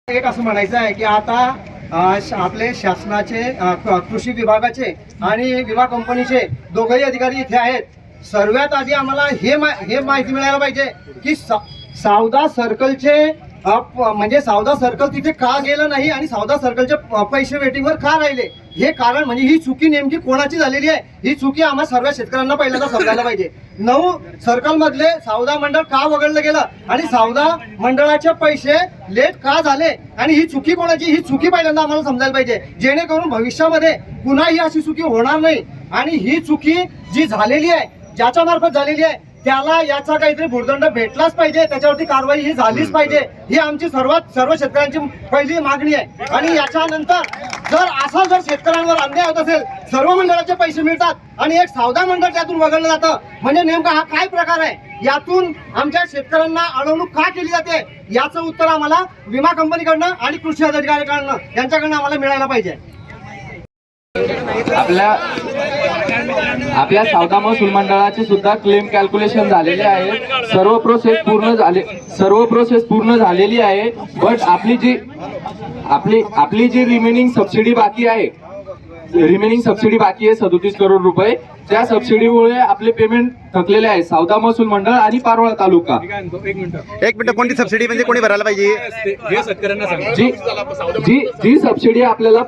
एक असं म्हणायचं आहे की आता आपले शासनाचे कृषी विभागाचे आणि विमा कंपनीचे दोघंही अधिकारी इथे आहेत. सर्वात आधी आम्हाला हे माहिती मिळायला पाहिजे की सावदा सर्कलचे म्हणजे सावदा सर्कल तिथे का गेलं नाही आणि सावदा सर्कलचे पैसे वेटिंगवर का राहिले, हे कारण म्हणजे ही चुकी नेमकी कोणाची झालेली आहे, ही चुकी आम्हा सर्व शेतकऱ्यांना पहिल्यांदा समजायला पाहिजे. 9 सर्कल मधले सावदा मंडळ का वगळलं गेलं आणि सावदा मंडळाचे पैसे लेट का झाले आणि ही चुकी कोणाची, ही चुकी पहिल्यांदा आम्हाला समजायला पाहिजे, जेणेकरून भविष्यामध्ये पुन्हा ही अशी चुकी होणार नाही. आणि ही चुकी जी झालेली आहे, ज्याच्या मार्फत झालेली आहे, त्याला याचा काहीतरी भुर्दंड भेटलाच पाहिजे, त्याच्यावरती कारवाई ही झालीच पाहिजे. ही आमची सर्व शेतकऱ्यांची पहिली मागणी आहे. आणि याच्यानंतर जर शेतकऱ्यांवर अन्याय होत असेल, सर्व मंडळाचे पैसे मिळतात आणि एक सावदा मंडळ त्यातून वगळलं जातं, म्हणजे नेमका हा काय प्रकार आहे, यातून आमच्या शेतकऱ्यांना अडवणूक का केली जाते, याचं उत्तर आम्हाला विमा कंपनीकडनं आणि कृषी अधिकाऱ्यांकडनं यांच्याकडनं आम्हाला मिळायला पाहिजे. आपल्या सावदा महसूल मंडळाचे सुद्धा क्लेम कॅल्क्युलेशन झालेले आहे. सर्व प्रोसेस पूर्ण झालेली आहे. बट आपली जी रिमेनिंग सबसिडी बाकी आहे 37 करोड रुपये, त्या सबसिडीमुळे आपले पेमेंट थकलेले आहे. सावदा महसूल मंडळ आणि पारोळा तालुका. एक मिनिट, कोणती सबसिडी म्हणजे कोणी भरायला पाहिजे हे शेतकऱ्यांना सांगा. जी सबसिडी आपल्याला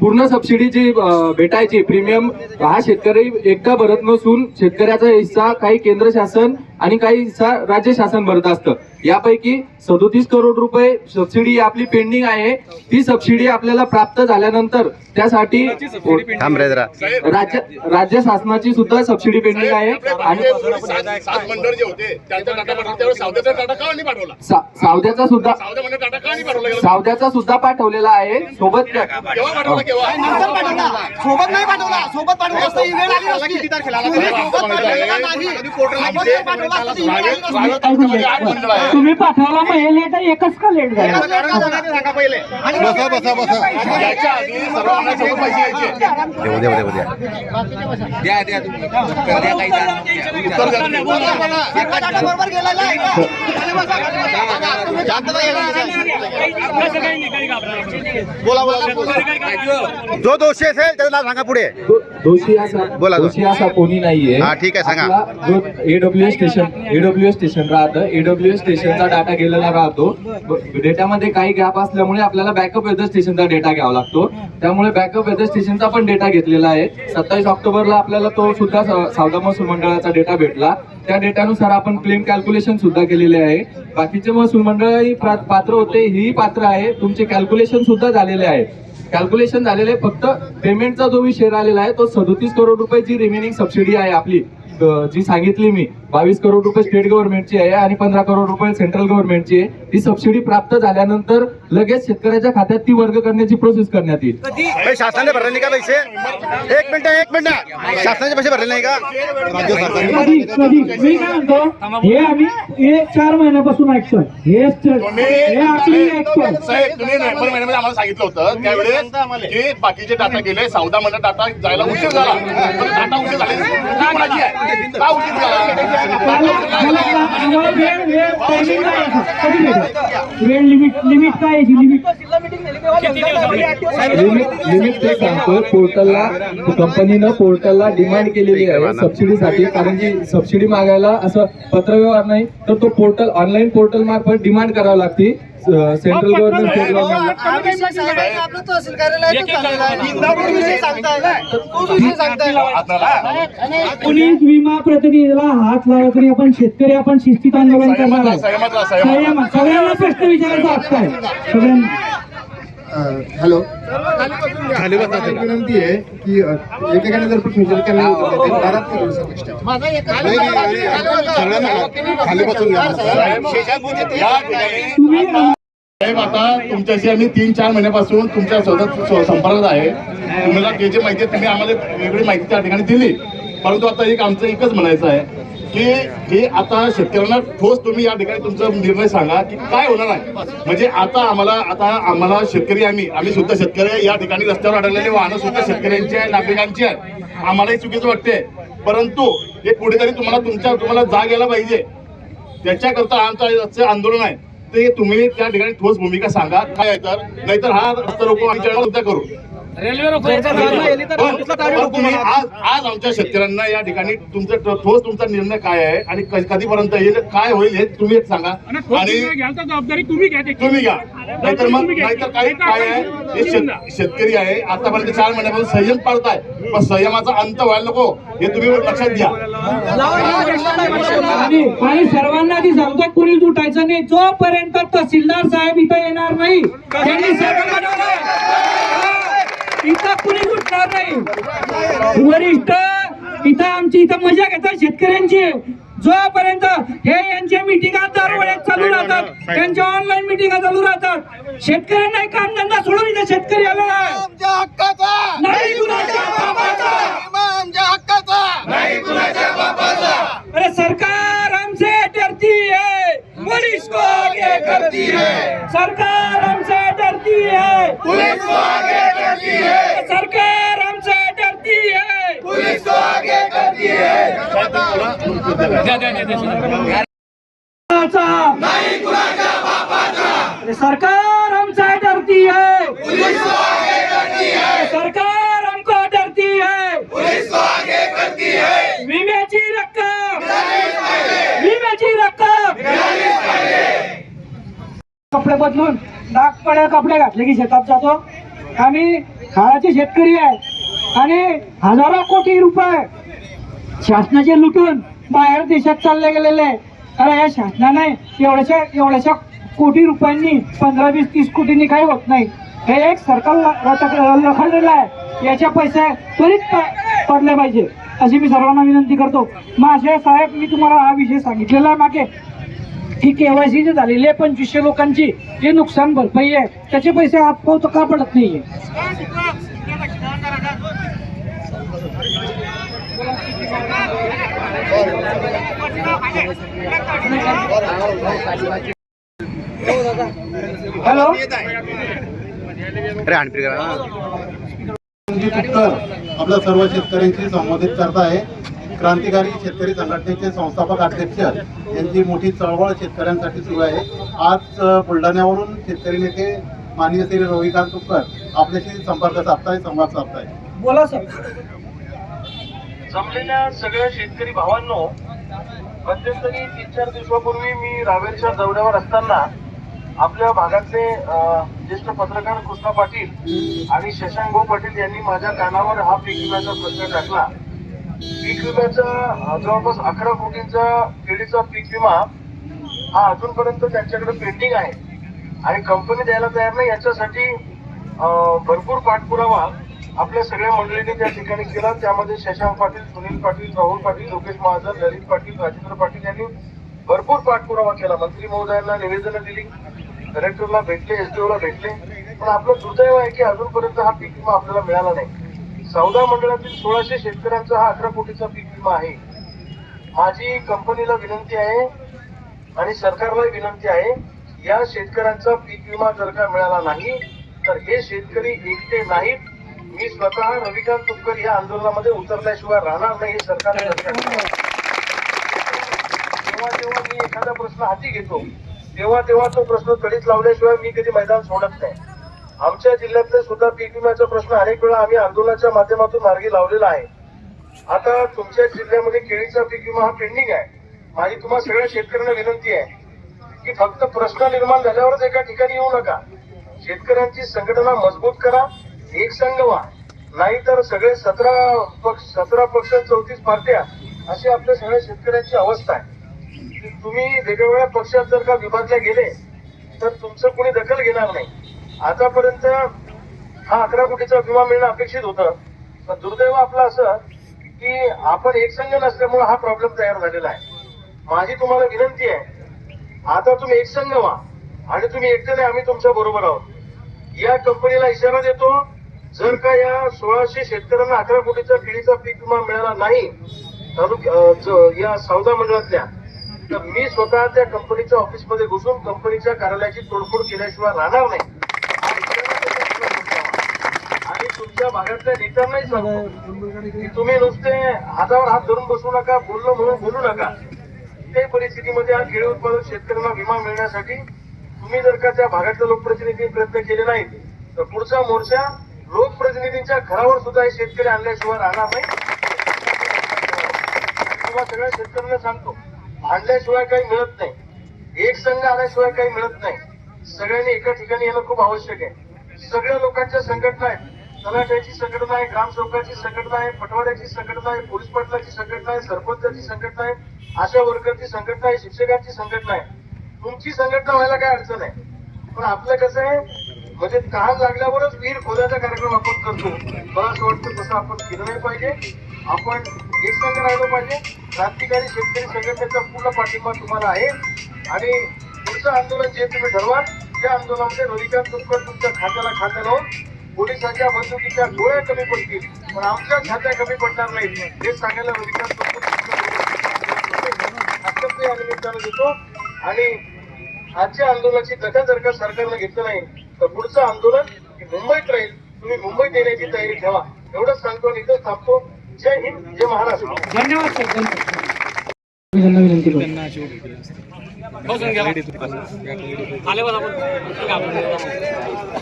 पूर्ण सबसिडी जी भेटायची प्रीमियम, हा शेतकरी एकटा भरत नसून शेतकऱ्याचा हिस्सा काही केंद्र शासन आणि काही हिस्सा राज्य शासन भरत असतं. यापैकी 37 करोड रुपये सबसिडी आपली पेंडिंग आहे. ती सबसिडी आपल्याला प्राप्त झाल्यानंतर त्यासाठी राज्य शासनाची सुद्धा सबसिडी पेंडिंग आहे. आणि सावद्याचा सुद्धा पाठवलेला आहे. सोबत नाही पाठवला, सोबत पाठवला असतं ही वेळ आली नसती. तुम्ही पाठवला मग हे लेट एकच का लेट झाला? जो दोषी असेल त्याचं नाव सांगा पुढे. दोषी असा कोणी नाहीये. ठीक आहे, सांगा. जो एडब्ल्यूएस स्टेशन राहतं, एडब्ल्यूएस स्टेशनचा डाटा गेलेला राहतो. डेटामध्ये काही गॅप असल्यामुळे आपल्याला बॅकअप वेदर स्टेशनचा डेटा घ्यावा लागतो. त्यामुळे बॅकअप वेदर स्टेशनचा पण डेटा घेतलेला आहे. 27 ऑक्टोबरला आपल्याला तो सुद्धा सावदा महसूल मंडळाचा डेटा भेटला. त्या डेटानुसार आपण क्लेम कॅल्क्युलेशन सुद्धा केलेले आहे. बाकीचे महसूल मंडळही पात्र होते, ही पात्र आहे. तुमचे कॅल्क्युलेशन सुद्धा झालेले आहे. कॅल्क्युलेशन झालेले, फक्त पेमेंटचा जो विषय राहिलेला आहे तो 37 करोड रुपये जी रिमेनिंग सबसिडी आहे आपली, जी सांगितली मी, 22 करोड रुपये स्टेट गव्हर्नमेंटची आहे आणि 15 करोड रुपये सेंट्रल गव्हर्नमेंटची आहे. ती सबसिडी प्राप्त झाल्यानंतर लगेच शेतकऱ्याच्या खात्यात ती वर्ग करण्याची प्रोसेस करण्यात येईल. शासनाने भरले नाही का पैसे? एक मिनिट, शासनाचे पैसे भरले नाही का? कधी मी काय म्हणतो, हे आम्ही 4 महिन्यापासून ऐकतोय. हे आपली ऐकतोय. महिन्यामध्ये आम्हाला सांगितलं होतं त्यावेळेस की बाकीचे डाटा गेले, सावदा मंडळ डाटा जायला उशीर झाला. डाटा उशीर झाले का उशीर झाला? वेळ लिमिट काय आहे? लिमिट ते सांगतो. कंपनीनं पोर्टलला डिमांड केलेली आहे सबसिडीसाठी, कारण की सबसिडी मागायला असं पत्रव्यवहार नाही, तर तो पोर्टल ऑनलाईन पोर्टल मार्फत डिमांड करावी लागते central government, state government. Police विमा प्रतिनिधीला हात लावा तरी आपण शेतकरी, आपण शिस्तीत आंदोलन करणार आहे. सगळ्यांना प्रश्न विचारायचा हक्क आहे सगळ्यांना. हॅलो, विनंती आहे की एकेकाने जर प्रश्न विचार केला खाली बसून साहेब, आता तुमच्याशी आम्ही 3-4 महिन्यापासून तुमच्या संपर्कात आहे. तुम्हाला जे जे माहिती आहे तुम्ही आम्हाला वेगळी माहिती त्या ठिकाणी दिली, परंतु आता आमचं एकच म्हणायचं आहे की हे आता शेतकऱ्यांना ठोस तुम्ही या ठिकाणी तुमचा निर्णय सांगा की काय होणार आहे. म्हणजे आता आम्हाला शेतकरी, आम्ही सुद्धा शेतकरी, या ठिकाणी रस्त्यावर अडकलेले वाहनं सुद्धा शेतकऱ्यांची आहे, नागरिकांची आहे. आम्हालाही चुकीचं वाटते, परंतु हे कुठेतरी तुम्हाला जाग यायला पाहिजे. त्याच्याकरता आमचं आंदोलन आहे. ते तुम्ही त्या ठिकाणी ठोस भूमिका सांगा काय आहे तर, नाहीतर हा रस्ता रोको आम्ही रद्द करू. पण तुम्ही आज आमच्या शेतकऱ्यांना या ठिकाणी ठोस तुमचा निर्णय काय आहे आणि कधीपर्यंत येईल, काय होईल हे तुम्ही एक सांगा. आणि जबाबदारी तुम्ही घ्या. तुम्ही घ्या, नाहीतर काही काय आहे, हे शेतकरी आहे आतापर्यंत 4 महिन्यापासून संयम पाळताय, पण संयमाचा अंत व्हायला नको हे तुम्ही लक्षात घ्या. आणि सर्वांना आधी सांगतो, कुणी उठायचं नाही जोपर्यंत तहसीलदार साहेब इथं येणार नाही. त्यांनी सगळं बनवलंय, इथं कुणी उठणार नाही. वरिष्ठ इथं आमची इथं मजा घेतात शेतकऱ्यांची. जोपर्यंत हे यांच्या मिटिंगा दरवेळेस चालू राहतात, त्यांच्या ऑनलाईन मिटिंगा चालू राहतात, शेतकऱ्यांना काम धंदा सोडून इथे शेतकरी आलेला आहे. नाही कुणाच्या बापाचा, नाही कुणाच्या बापाचा. अरे सरकार हमसे डरती है, पुलिस को आगे करती है. सरकार हमसे डरती है, पुलिस को आगे करती है. सरकार हमसे डरती है, पुलिस को आगे करती है. नाही कुणाच्या बापाचा. अरे सरकार हमसे डरती है, पुलिस को आगे करती है. सरकार हमको डरती है, पुलिस को आगे करती है. विम्याची रक्कम, विम्याची रक्कम. कपडे बदलून डाग पड्या कपडे घातले की शेतात जातो. आम्ही खाळाचे शेतकरी आहे आणि हजारो कोटी रुपये शासनाचे लुटून बाहेर देशात चालले गेलेले. अरे या शासनाने एवढ्याशा कोटी रुपयांनी 15, 20, 30 कोटींनी काही होत नाही. हे एक सरकार रखडलेलं आहे, याचे पैसे त्वरित पडले पाहिजे अशी मी सर्वांना विनंती करतो. माझे साहेब, मी तुम्हाला हा विषय सांगितलेला आहे मागे की केवायसी जे झालेले 2500 लोकांची जे नुकसान भरपाई आहे त्याचे पैसे हातपाव का पडत नाहीये. हॅलो, आपल्या सर्व शेतकऱ्यांशी संबोधित करत आहे. क्रांतिकारी शेतकरी संघटनेचे संस्थापक अध्यक्ष यांची मोठी चळवळ शेतकऱ्यांसाठी सुरू आहे. आज बुलढाण्यावरून शेतकरी नेते माननीय श्री रविकांत तुपकर आपल्याशी संपर्क साधताय, संवाद साधताय. बोला सर. जमलेल्या सगळ्या शेतकरी भावांनो, मध्यंतरी 3-4 दिवसापूर्वी मी रावेरच्या दौऱ्यावर असताना आपल्या भागातले ज्येष्ठ पत्रकार कृष्णा पाटील आणि शशांक भाऊ पाटील यांनी माझ्या कानावर हा पीक विम्याचा प्रश्न टाकला. पीक विम्याचा जवळपास 11 कोटींचा केळीचा पीक विमा हा अजूनपर्यंत त्यांच्याकडे पेंडिंग आहे आणि कंपनी द्यायला तयार नाही. याच्यासाठी भरपूर पाठपुरावा आपल्या सगळ्या मंडळींनी त्या ठिकाणी केला. त्यामध्ये शशांक पाटील, सुनील पाटील, राहुल पाटील, लोकेश महाजन, ललित पाटील, राजेंद्र पाटील यांनी भरपूर पाठपुरावा केला. मंत्री महोदयांना निवेदनं दिली, कलेक्टरला भेटले, एसडीओला भेटले, पण आपलं दुर्दैव आहे की अजूनपर्यंत हा पीक विमा आपल्याला मिळाला नाही. 14 मंडळातील 1600 शेतकऱ्यांचा हा 11 कोटीचा पीक विमा आहे. माझी कंपनीला विनंती आहे आणि सरकारला विनंती आहे, या शेतकऱ्यांचा पीक विमा जर का मिळाला नाही तर हे शेतकरी एकटे नाहीत. मी स्वतः रविकांत तुपकर या आंदोलनामध्ये उतरल्याशिवाय राहणार नाही हे सरकार लक्षात ठेवा. जेव्हा मी एखादा प्रश्न हाती घेतो तेव्हा तो प्रश्न तडीत लावल्याशिवाय मी कधी मैदान सोडत नाही. आमच्या जिल्ह्यातले सुद्धा पीक विम्याचा प्रश्न अनेक वेळा आम्ही आंदोलनाच्या माध्यमातून मार्गी लावलेला आहे. आता तुमच्या जिल्ह्यामध्ये केळीचा पीक विमा हा पेंडिंग आहे. माझी तुम्हा सगळ्या शेतकऱ्यांना विनंती आहे की फक्त प्रश्न निर्माण झाल्यावरच एका ठिकाणी येऊ नका. शेतकऱ्यांची संघटना मजबूत करा, एक संघ व्हा, नाहीतर सगळे 17 पक्ष 34 पार्ट्या अशी आपल्या सगळ्या शेतकऱ्यांची अवस्था आहे. तुम्ही वेगवेगळ्या पक्षात जर का विभागले गेले तर तुमचं कोणी दखल घेणार नाही. आतापर्यंत हा 11 कोटीचा विमा मिळणं अपेक्षित होतं, पण दुर्दैव आपलं असं की आपण एकसंघ नसल्यामुळे हा प्रॉब्लेम तयार झालेला आहे. माझी तुम्हाला विनंती आहे, आता तुम्ही एकसंघ व्हा आणि तुम्ही एकटे नाही, आम्ही तुमच्या बरोबर आहोत. या कंपनीला इशारा देतो, जर का या 1600 शेतकऱ्यांना 11 कोटीचा केळीचा पीक विमा मिळाला नाही या 14 मंडळातल्या, तर मी स्वतः त्या कंपनीच्या ऑफिसमध्ये घुसून कंपनीच्या कार्यालयाची तोडफोड केल्याशिवाय राहणार नाही. आणि तुमच्या भागातल्या नेत्यांनाही सांगतो की तुम्ही नुसते हातावर हात धरून बसू नका, बोललो म्हणून बोलू नका. कुठल्याही परिस्थितीमध्ये हा केळी उत्पादक शेतकऱ्यांना विमा मिळण्यासाठी तुम्ही जर का त्या भागातल्या लोकप्रतिनिधींनी प्रयत्न केले नाहीत तर पुढचा मोर्चा लोकप्रतिनिधींच्या घरावर सुद्धा हे शेतकरी आणल्याशिवाय राहणार नाही. किंवा सगळ्या शेतकऱ्यांना सांगतो, भांडल्याशिवाय काही मिळत नाही, एक संघ आल्याशिवाय काही मिळत नाही. सगळ्यांनी एका ठिकाणी येणं खूप आवश्यक आहे. सगळ्या लोकांच्या संघटना आहेत, तलाठ्याची संघटना आहे, ग्रामसेवकाची संघटना आहे, पटवाड्याची संघटना आहे, पोलीस पाटलाची संघटना आहे, सरपंचाची संघटना आहे, आशा वर्करची संघटना आहे, शिक्षकांची संघटना आहे. तुमची संघटना व्हायला काय अडचण आहे, पण आपलं कसं आहे, म्हणजे तहान लागल्यावरच विहीर खोदायचा कार्यक्रम आपण करतो. मला असं वाटतं तसं आपण केलं नाही पाहिजे. आपण एक संघ राहिलो पाहिजे. क्रांतिकारी शेतकरी संघटनेचा पूर्ण पाठिंबा तुम्हाला आहे आणि पुढचं आंदोलन जे तुम्ही ठरवा त्या आंदोलनामध्ये रविकांत तुपकर तुमच्या खात्याला खातं लावून पोलिसांच्या बंदुकीच्या गोळ्या कमी पडतील पण आमच्या छात्या कमी पडणार नाहीत हे सांगायला रविकांत तुपकर या निमित्तानं देतो. आणि आजच्या आंदोलनाची दखल जर का सरकारनं घेतलं नाही तर पुढचं आंदोलन मुंबईत राहील. तुम्ही मुंबईत येण्याची तयारी ठेवा. एवढंच सांगतो आणि इथंच थांबतो. जय हिंद, जय महाराष्ट्र. धन्यवाद सर. विनंती करतो.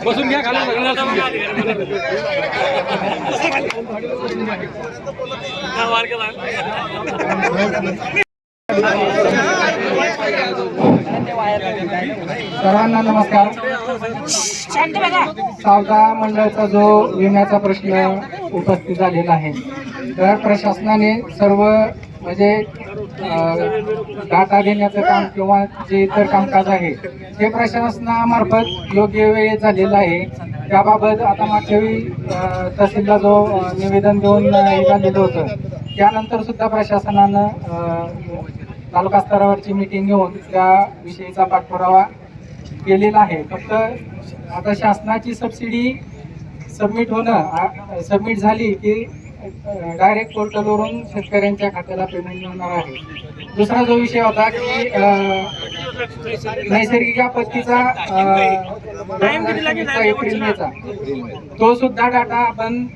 बसून घ्या खाली. सर्वांना नमस्कार. सावदा मंडळाचा जो विम्याचा प्रश्न उपस्थित झालेला आहे तर प्रशासनाने सर्व म्हणजे डाटा देण्याचं काम किंवा जे इतर कामकाज आहे ते प्रशासनामार्फत योग्य वेळेत झालेलं आहे. त्याबाबत आता मागच्या वेळी तहसीलला जो निवेदन देऊन झालेलं होतं त्यानंतर सुद्धा प्रशासनानं तालुका स्तरावरची मीटिंग घेऊन त्याविषयीचा पाठपुरावा केलेला आहे. फक्त आता शासनाची सबसिडी सबमिट झाली की डायरेक्ट पोर्टलवरून शेतकऱ्यांच्या खात्याला पेमेंट मिळणार आहे. दुसरा जो विषय होता की नैसर्गिक आपत्तीचा एप्रिल मेचा तो सुद्धा डाटा आपण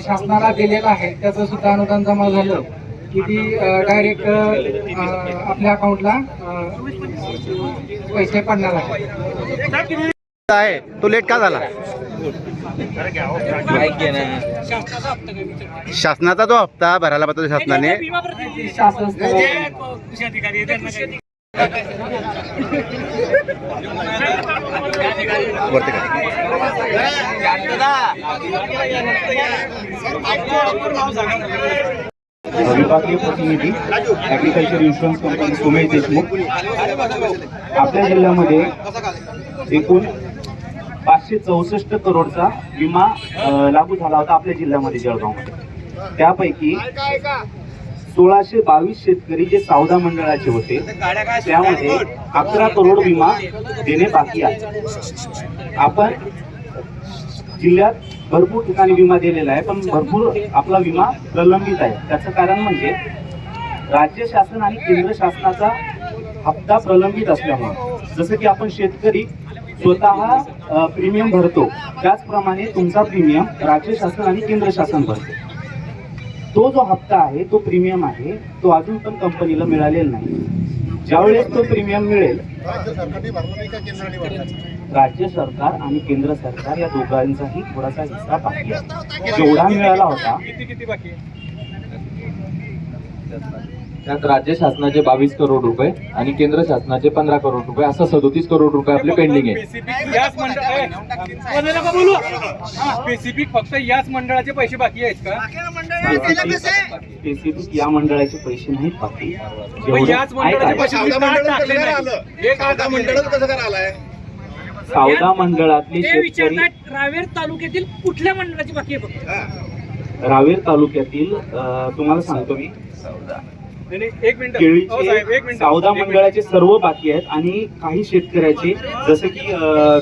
शासनाला दिलेला आहे. त्याचं सुद्धा अनुदान जमा झालं की ती डायरेक्ट आपल्या अकाउंटला पैसे पडणार आहे तो लेट का झाला? शासनाचा जो हप्ता भरायला पाहिजे शासनाने शासन विभागीय प्रतिनिधी agriculture insurance company Umesh Deshmukh. आपल्या जिल्ह्यामध्ये एकूण 564 करोडचा विमा लागू झाला होता आपल्या जिल्ह्यामध्ये जळगावमध्ये. त्यापैकी 1622 शेतकरी जे सावदा मंडळाचे होते त्यामध्ये 11 करोड विमा देणे बाकी आहे. आपण जिल्ह्यात भरपूर ठिकाणी विमा दिलेला आहे पण भरपूर आपला विमा प्रलंबित आहे. त्याचं कारण म्हणजे राज्य शासन आणि केंद्र शासनाचा हप्ता प्रलंबित असल्यामुळे जसं की आपण शेतकरी स्वतः प्रीमियम भरतो त्याचप्रमाणे तुमचा प्रीमियम राज्य शासन आणि केंद्र शासन भरते. तो जो हप्ता आहे तो प्रीमियम आहे तो अजून पण कंपनीला मिळालेला नाही. ज्यावेळेस तो प्रीमियम मिळेल राज्य सरकार आणि केंद्र सरकार या दोघांचाही थोडासा हिस्सा बाकी आहे. जेवढा मिळाला होता त्यात राज्य शासनाचे 22 करोड रुपये आणि केंद्र शासनाचे 15 करोड रुपये असं 37 करोड रुपये आपले पेंडिंग आहे. स्पेसिफिक फक्त याच मंडळाचे पैसे बाकी आहेत का? स्पेसिफिक या मंडळाचे पैसे नाहीत बाकी. याच मंडळाचे पैसे टाकले नाही. सावदा मंडळातले शेतकरी रावेर तालुक्यातील कुठल्या मंडळाची बाकी आहे फक्त? रावेर तालुक्यातील तुम्हाला सांगतो मी एक मिनिट केळीचे सावदा मंडळाचे सर्व बाकी आहेत आणि काही शेतकऱ्याचे जसं की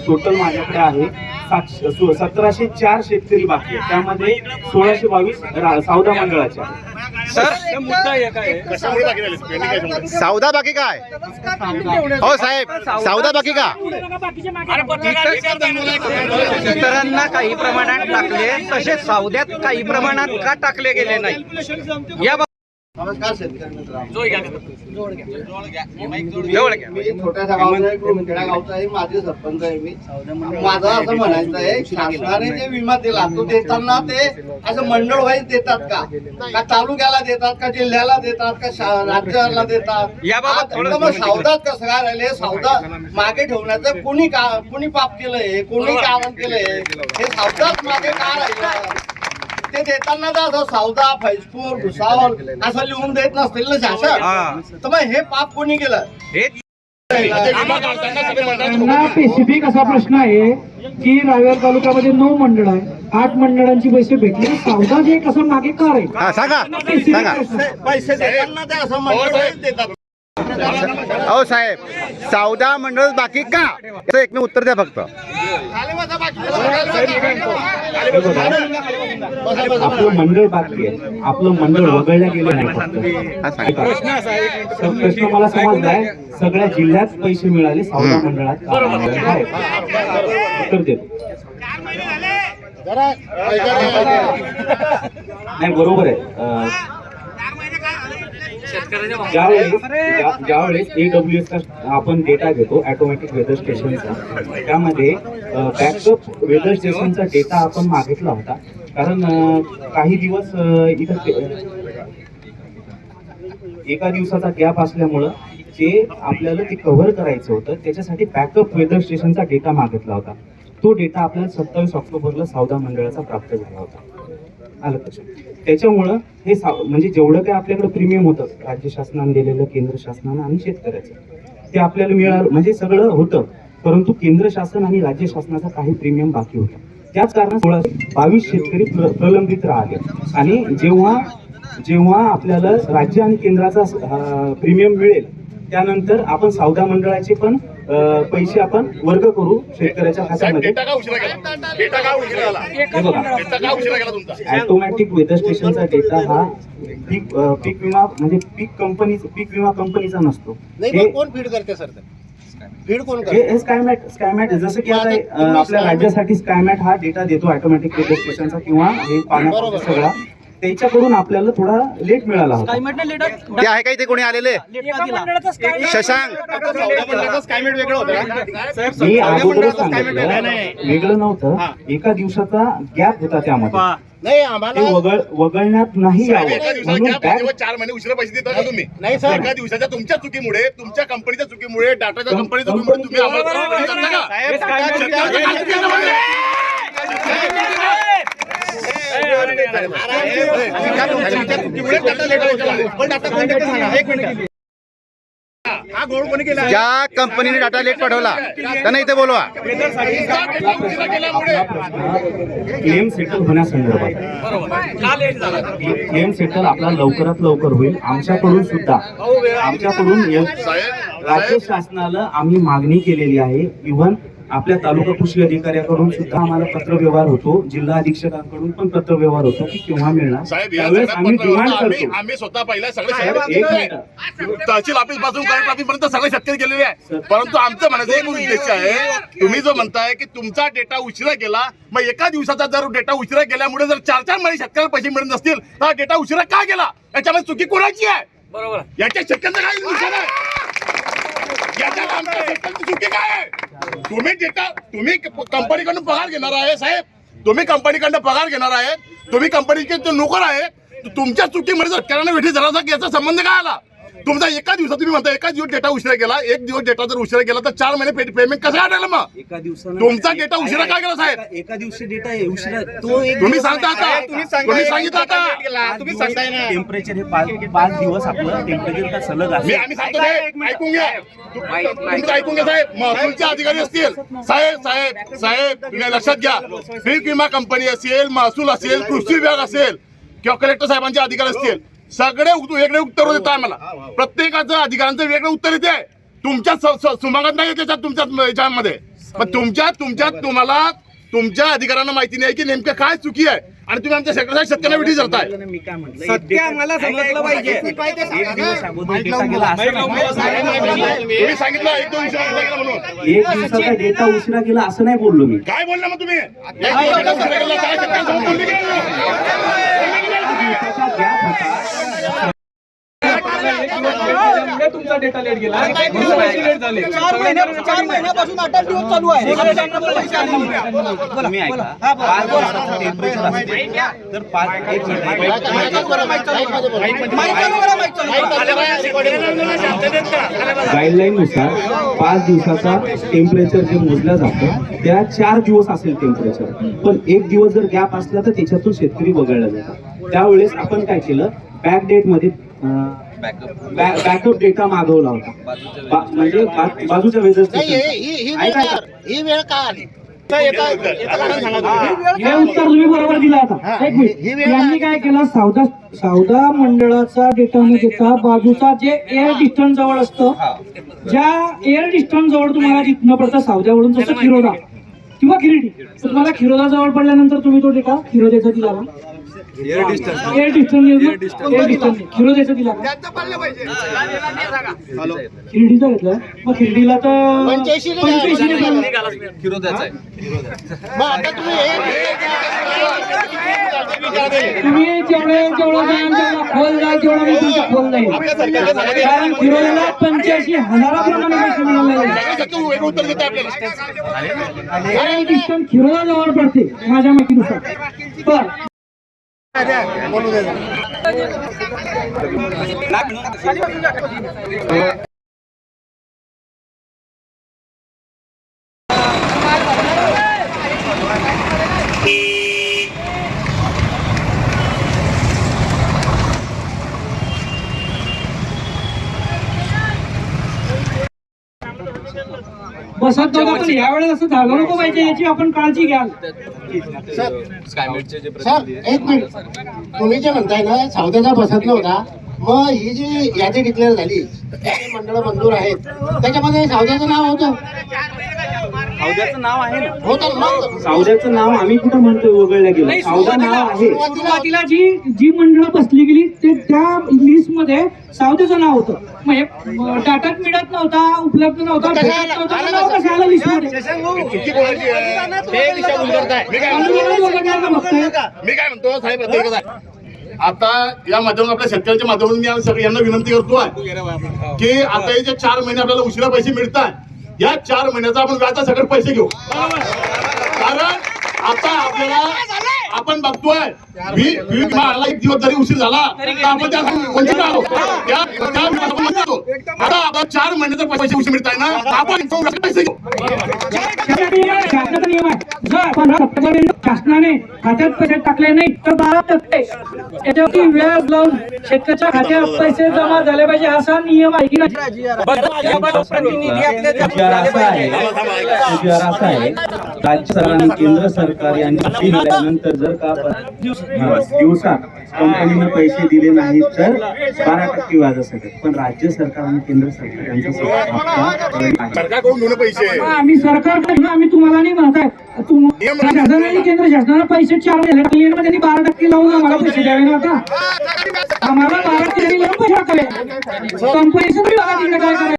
टोटल माझ्याकडे आहे 1704 शेतकरी बाकी आहेत. त्यामध्ये 1622 सावदा मंडळाचे आहेत. सर मुद्दा एक आहे. सावदा बाकी काय हो साहेब? सावदा बाकी का? इतरांना काही प्रमाणात टाकले तसे सावद्यात काही प्रमाणात का टाकले गेले नाही या नमस्कार शेतकरी मित्रांनो. मी छोट्याशा गावचा आहे, खेड्यागावचा आहे, माझे सरपंच आहे मी. माझं असं म्हणायचं आहे, शासनाने जे विमा दिला तो देताना ते असं मंडळ वाईज देतात का तालुक्याला देतात का जिल्ह्याला देतात का राज्याला देतात? मग सौदात कसं काय राहिले? सौदा मागे ठेवण्याचं कुणी पाप केलंय, कोणी कारण केलंय, हे सौदात मागे का राहिलं? ते देताना तर असं सौदा फैजपूर भुसावळ असं लिहून देत नसतील ना शासन, तर मग हे पाप कोणी केलं? त्यांना स्पेसिफिक असा प्रश्न आहे की रावेर तालुक्यामध्ये 9 मंडळ आहे, 8 मंडळांची पैसे भेटले, सौदा जे कसं मागे का आहे? हा सांगा सांगा. पैसे देताना ते असं मंडळ वाईज देतात. अहो साहेब, 14 मंडळ बाकी का? याचं एक उत्तर द्या फक्त. आपलं मंडळ बाकी आहे, आपलं मंडळ वगळल्या गेलं नाही फक्त. हा सांगा. प्रश्न मला समजलाय, सगळ्या जिल्ह्यात पैसे मिळाले, 14 मंडळात काय? उत्तर देतो. नाही बरोबर आहे. ज्यावेळेस AWS चा आपण डेटा घेतो ऑटोमॅटिक वेदर स्टेशनचा, त्यामध्ये बॅकअप वेदर स्टेशनचा डेटा आपण मागितला होता. कारण काही दिवस इथं एका दिवसाचा गॅप असल्यामुळं जे आपल्याला ते कव्हर करायचं होतं त्याच्यासाठी बॅकअप वेदर स्टेशनचा डेटा मागितला होता. तो डेटा आपल्याला 27 ऑक्टोबरला 14 मंडळाचा प्राप्त झाला होता. आलं लक्षात? त्याच्यामुळं हे म्हणजे जेवढं काय आपल्याकडे प्रीमियम होतं राज्य शासनाने दिलेलं, केंद्र शासनानं आणि शेतकऱ्याचं, ते आपल्याला मिळालं म्हणजे सगळं होतं, परंतु केंद्र शासन आणि राज्य शासनाचा काही प्रीमियम बाकी होता. त्याच कारणात 22 शेतकरी प्रलंबित राहिले. आणि जेव्हा आपल्याला राज्य आणि केंद्राचा प्रीमियम मिळेल त्यानंतर आपण 14 मंडळाचे पण पैसे आपण वर्ग करू शेतकऱ्याच्या खात्यामध्ये. ऑटोमॅटिक वेदर स्टेशनचा डेटा हा पीक विमा म्हणजे पीक विमा कंपनीचा नसतो. कोण फीड करते सर? फीड कोण हे स्कायमॅट जसं की आता आपल्या राज्यासाठी स्कायमॅट हा डेटा देतो ऑटोमॅटिक वेदर स्टेशनचा किंवा हे पाण्याचा सगळा, त्याच्याकडून आपल्याला थोडा लेट मिळाला होता. ते आहे का इथे कोणी आलेले? शशांक, मी अगोदरच सांगितलं वेगळं नव्हतं, एका दिवसाचा गॅप होता त्यामध्ये, नाही आम्हाला वगळण्यात नाही यावं म्हणून 4 महिने उशिरा पैसे देता का तुम्ही? नाही सर, एका दिवसाच्या तुमच्या चुकीमुळे, तुमच्या कंपनीच्या चुकीमुळे, डाटाच्या कंपनीच्या चुकीमुळे तुम्ही ज्या कंपनीने डाटा लेट पाठवला त्यांना इथे बोलवा. क्लेम सेटल होण्यासंदर्भात क्लेम सेटल आपला लवकरात लवकर होईल. आमच्याकडून राज्य शासनाला आम्ही मागणी केलेली आहे. इव्हन आपल्या तालुका कृषी अधिकाऱ्याकडून सुद्धा आम्हाला पत्रव्यवहार होतो, जिल्हा अधीक्षकांकडून पण पत्रव्यवहार होतो की केव्हा मिळणार. त्यावेळेस आम्ही डिमांड करतो. आम्ही स्वतः पहिला सगळे एक मिनिट, तहसील ऑफिस पासून कलेक्टर ऑफिस पर्यंत सगळे शेतकरी गेलेले आहे. परंतु आमचं म्हणायचं एक उद्देश आहे, तुम्ही जो म्हणताय की तुमचा डेटा उशिरा गेला, मग एका दिवसाचा जर डेटा उशिरा गेल्यामुळे जर 4 महिने शेतकऱ्याला पैसे मिळत नसतील तर हा डेटा उशिरा का गेला? याच्यामध्ये चुकी कोणाची आहे? बरोबर, याच्या शेतकऱ्यांचं काय नुकसान आहे? याच्यात आमच्या शेतकऱ्यांची चुकी काय आहे? तुम्ही कंपनीकडून पगार घेणार आहे साहेब, तुम्ही कंपनीकडनं पगार घेणार आहे, तुम्ही कंपनीचे नोकर आहे. तुमच्या चुकीमध्ये शेतकऱ्यांना वेठी धरायचा याचा संबंध काय आला? तुमचा एका दिवसात तुम्ही म्हणता एका दिवस डेटा उशिरा गेला, एक दिवस डेटा जर उशिरा गेला तर 4 महिने पेमेंट कसं काढायला? मग एका दिवसाला तुमचा डेटा उशिरा काय गेला साहेब? एका दिवशी डेटा उशिरा तुम्ही सांगता आता, तुम्ही सांगितलं आता, तुम्ही सांगताय ना टेम्परेचर हे 5 दिवस आपलं टेम्परेचर सलग आम्ही आहे. सांगतो ऐकून घ्या, तुमचं ऐकून घ्या साहेब. महसूलचे अधिकारी असतील, साहेब तुम्ही लक्षात घ्या, पीक विमा कंपनी असेल, महसूल असेल, कृषी विभाग असेल किंवा कलेक्टर साहेबांचे अधिकारी असतील, सगळे वेगळे उत्तर देत आहे. मला प्रत्येकाचं अधिकाऱ्यांचं वेगळं उत्तर येते. तुमच्या सुमागात नाही त्याच्यात, तुमच्या याच्यामध्ये तुम्हाला तुमच्या अधिकाऱ्यांना माहिती नाही की नेमकं काय चुकी आहे आणि तुम्ही आमच्या शेतकऱ्यांना वेठी धरताय. मी काय म्हटलं, सत्य आम्हाला समजलं पाहिजे. एक दिवस अगोदर डेटा गेला असं नाही. तुम्ही सांगितलं 1-2 उशिरा गेला म्हणून. एक दिवसाचा डेटा उशिरा गेला असं नाही बोललो मी. काय बोलला मग तुम्ही? एक दिवसाचा उशिरा गेला, काय शेतकऱ्यांसमोर बोलली की नाही? दिवसाचा गॅप होता. त्यामुळे तुमचा डेटा लेट गेला म्हणून पैसे लेट झाले. 4 महिन्यापासून 8 दिवस चालू आहे. तुम्ही ऐका 5 दिवसाचं टेम्परेचर असते तर 1 गाईडलाईन नुसार 5 दिवसाचा टेम्परेचर जे मोजलं जातं त्या 4 दिवस असेल टेम्परेचर, पण 1 दिवस जर गॅप असला तर त्याच्यातून शेतकरी वगळला जातात. त्यावेळेस आपण काय केलं, बॅक डेट मध्ये बॅकअप डेटा मागवला होता, म्हणजे बाजूच्या वेदर ही वेळ का आली हे उत्तर तुम्ही बरोबर दिलं. आता एक मिनिट, यांनी काय केलं, सौदा मंडळाचा डेटा न देता बाजूचा जे एअर डिस्टन्स जवळ असतं, ज्या एअर डिस्टन्स जवळ तुम्हाला जिथनं पडतं सावद्यावरून, जसं खिरोदा किंवा खिरडी, तर तुम्हाला खिरोदा जवळ पडल्यानंतर तुम्ही तो डेटा खिरोद्याचा दिला ना, एअर डिस्टन्स खिरोद्याचा दिला का, खिरडीचा घेतला, मग खिरडीला तर 85 खिरोद्याचा आहे. तुम्ही जेवढं जाल खोल जाल तेवढं मी तुमचं खोल नाही, कारण खिरोद्याला 85,000 पैसे मिळाले. डिस्टन्स खिरोदा जवळ पडते माझ्या माहितीनुसार. पण बसत नव्हता, पण यावेळेस असं झालं नको पाहिजे, याची आपण काळजी घ्याल. स्कायमेटचे जे सर एक मिनिट, तुम्ही जे म्हणताय ना सौद्याचा बसत नव्हता, मग ही जी यादी डिक्लेअर झाली मंडळ मंजूर आहेत त्याच्यामध्ये सौद्याचं नाव होतं, सौद्याचं नाव आहे ना, होतं मग सौद्याचं नाव आम्ही कुठं म्हणतोय वगळलं गेलं, सौदा नाव आहे. सुरुवातीला जी मंडळं बसली गेली ते त्या लिस्ट मध्ये सावदेचं नाव होतं, मग डाटात मिळत नव्हता, उपलब्ध नव्हता, भेटत नव्हता, तर नाव कसं आलं लिस्ट मध्ये? मी काय म्हणतो साहेब, आता या माध्यमातून आपल्या शेतकऱ्यांच्या माध्यमातून मी यांना विनंती करतोय की आता हे जे 4 महिने आपल्याला उशिरा पैसे मिळतात, या 4 महिन्याचा आपण व्याजा सगळे पैसे घेऊ. कारण आता आपल्याला आपण बघतोय विमा 1 दिवस जरी उशीर झाला तर आपण त्या वंचित राहतो. आता आपण 4 महिन्याचे पैसे उशीर मिळत आहे ना, आपण पैसे घेऊ. शासनाचा नियम आहे, जर 15 सप्टेंबर शासनाने खात्यात पैसे टाकले नाही तर 12% याच्यावरती व्याज लावून शेतकऱ्याच्या खात्यात पैसे जमा झाले पाहिजे, असा नियम आहे की नाही? असा आहे, राज्य सरकार आणि केंद्र सरकार यांनी दिल्यानंतर जर का दिवसात कंपनीने पैसे दिले नाहीत तर 12% व्याज असेल, पण राज्य सरकार आणि केंद्र सरकार यांचं सरकारकडून घेऊन पैसे आम्ही सरकारकडे, आम्ही तुम्हाला नाही म्हणत आहे, शासनाने केंद्र शासनाला पैसे 4 महिने त्यांनी 12% लावून आम्हाला पैसे द्यावे ना. आता आम्हाला 12% लावून पैसे टाकावे, कंपनीचं काय करायचं?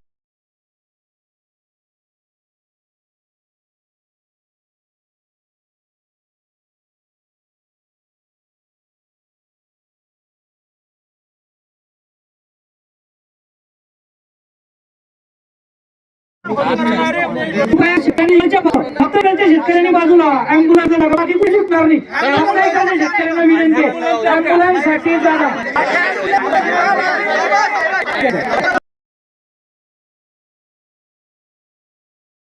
फक्त त्यांच्या शेतकऱ्यांनी बाजूला अँब्युलन्स जागा, बाकी कुठे शिकणार नाही. शेतकऱ्यांना विनंती, अँब्युलन्स साठी जागा